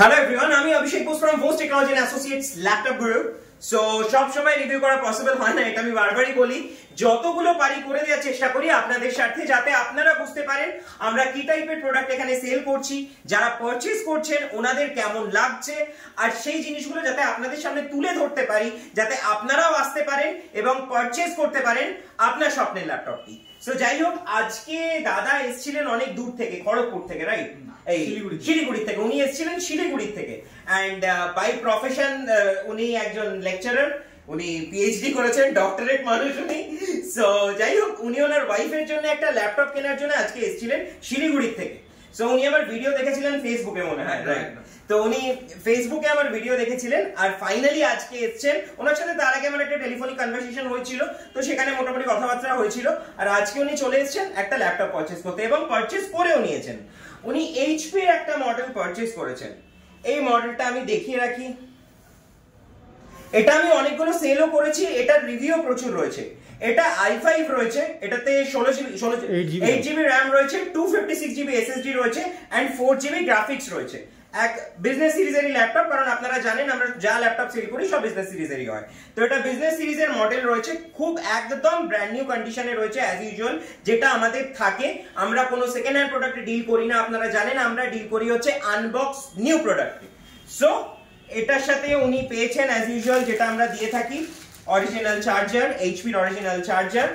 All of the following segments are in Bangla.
হ্যালো এভরিওয়ান, আমি Abhishek Bose from Bose technology and associates laptop group. So সব সময় রিভিউ করা পসিবল হয় না, এটা আমি বারবারই বলি। যতগুলো পারি করে দেওয়ার চেষ্টা করি আপনাদের স্বার্থে, যাতে আপনারা বুঝতে পারেন আমরা কি টাইপের প্রোডাক্ট এখানে সেল করছি, যারা পারচেজ করছেন ওনাদের কেমন লাগছে, আর সেই জিনিসগুলো যাতে আপনাদের সামনে তুলে ধরতে পারি, যাতে আপনারাও আসতে পারেন এবং পারচেজ করতে পারেন আপনার স্বপ্নের ল্যাপটপটি। সো যাই হোক, আজকে দাদা এসেছিলেন অনেক দূর থেকে, খড়গপুর থেকে, রাইট? শিলিগুড়ি থেকে উনি এসেছিলেন, শিলিগুড়ি থেকে। এন্ড বাই প্রফেশন উনি একজন লেকচারার, উনি পিএইচডি করেছেন, ডক্টরেট মানুষ উনি। সো যাই হোক, উনি ওনার ওয়াইফের জন্য একটা ল্যাপটপ কেনার জন্য আজকে এসেছিলেন শিলিগুড়ি থেকে। সো উনি আমার ভিডিও দেখেছিলেন ফেসবুকে, মনে হয়, রাইট? তো উনি ফেসবুকে আমার ভিডিও দেখেছিলেন আর ফাইনালি আজকে এসেছেন। ওনার সাথে তার আগে আমার একটা টেলিফোনিক কনভারসেশন হয়েছিল, তো সেখানে মোটামুটি কথাবার্তা হয়েছিল। আর আজকে উনি চলে এসেছেন একটা ল্যাপটপ পারচেজ করতে, এবং পারচেজ করেও নিয়েছেন। উনি এইচপি এর একটা মডেল পারচেজ করেছেন। এই মডেলটা আমি দেখিয়ে রাখি। এটা আমি অনেকগুলো সেলও করেছি, এটার রিভিউ প্রচুর রয়েছে। এটা i5 রয়েছে, এটাতে 8GB RAM রয়েছে, 256GB SSD রয়েছে এন্ড 4GB গ্রাফিক্স রয়েছে। এক বিজনেস সিরিজেরই ল্যাপটপ, কারণ আপনারা জানেন আমরা যা ল্যাপটপ সেল করি সব বিজনেস সিরিজেরই হয়। তো এটা বিজনেস সিরিজের মডেল রয়েছে, খুব একদম ব্র্যান্ড নিউ কন্ডিশনে রয়েছে অ্যাজ ইউজুয়াল, যেটা আমাদের থাকে। আমরা কোনো সেকেন্ড হ্যান্ড প্রোডাক্টে ডিল করি না, আপনারা জানেন আমরা ডিল করি হচ্ছে আনবক্স নিউ প্রোডাক্টে। সো এটার সাথে উনি পেয়েছেন অ্যাজ ইউজুয়াল যেটা আমরা দিয়ে থাকি, অরিজিনাল চার্জার, এইচপির অরিজিনাল চার্জার।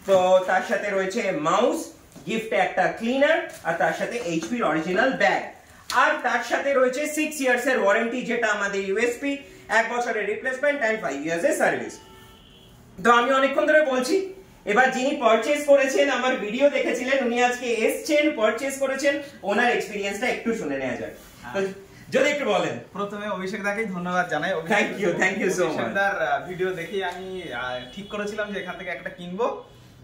তো তার সাথে রয়েছে মাউস, গিফটে একটা ক্লিনার, আর তার সাথে এইচপির অরিজিনাল ব্যাগ। আর তার সাথে রয়েছে 6 ইয়ার্স এর ওয়ারেন্টি, যেটা আমাদের ইউএসপি, 1 বছরের রিপ্লেসমেন্ট এন্ড 5 ইয়ার্স এর সার্ভিস। তো আমি অনেকক্ষণ ধরে বলছি, এবার যিনি পারচেজ করেছেন, আমার ভিডিও দেখেছিলেন, উনি আজকে এসেছেন, পারচেজ করেছেন, ওনার এক্সপেরিয়েন্সটা একটু শুনে নেওয়া যাক। যদি একটু বলেন। প্রথমে অভিষেক দাকেই ধন্যবাদ জানাই। Thank you so much. তার ভিডিও দেখেই আমি ঠিক করেছিলাম যে এখান থেকে একটা কিনবো,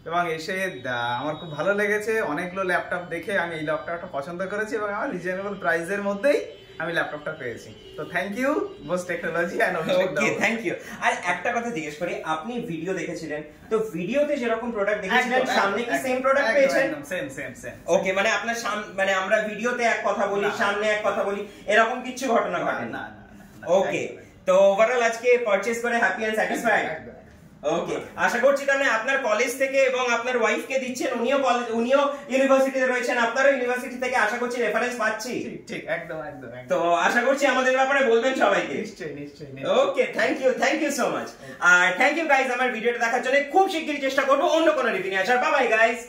এবং এসে আমার খুব ভালো লেগেছে। অনেকগুলো ল্যাপটপ দেখে আমি এই ল্যাপটপটা পছন্দ করেছি, এবং আমার রিজনেবল প্রাইসের মধ্যেই আমি ল্যাপটপটা পেয়েছি। তো thank you Bose technology and Abhishek da. Okay, thank you. আর একটা কথা জিজ্ঞেস করি, আপনি ভিডিও দেখেছিলেন, তো ভিডিওতে যেরকম প্রোডাক্ট দেখেছিলেন সামনে কি সেম প্রোডাক্ট পেয়েছেন? একদম সেম। ওকে, মানে আপনার মানে আমরা ভিডিওতে এক কথা বলি, সামনে এক কথা বলি, এরকম কিছু ঘটনা ঘটে না? ওকে, তো ওভারঅল আজকে পারচেজ করে হ্যাপি এন্ড স্যাটিসফাইড? ওকে, আশা করছি তাহলে আপনার কলেজ থেকে এবং আপনার ওয়াইফকে দিচ্ছেন, উনিও ইউনিভার্সিটিতে রয়েছেন, আপনারও ইউনিভার্সিটি থেকে আশা করছি রেফারেন্স পাচ্ছি। ঠিক, একদম। তো আশা করছি আমাদের ব্যাপারে বলবেন সবাইকে। নিশ্চয়ই। Okay, thank you so much. আর থ্যাংক ইউ গাইস আমার ভিডিওটা দেখার জন্য। খুব শিগগিরই চেষ্টা করব অন্য কোনো রিভিউ নিয়ে আসার। Bye bye guys.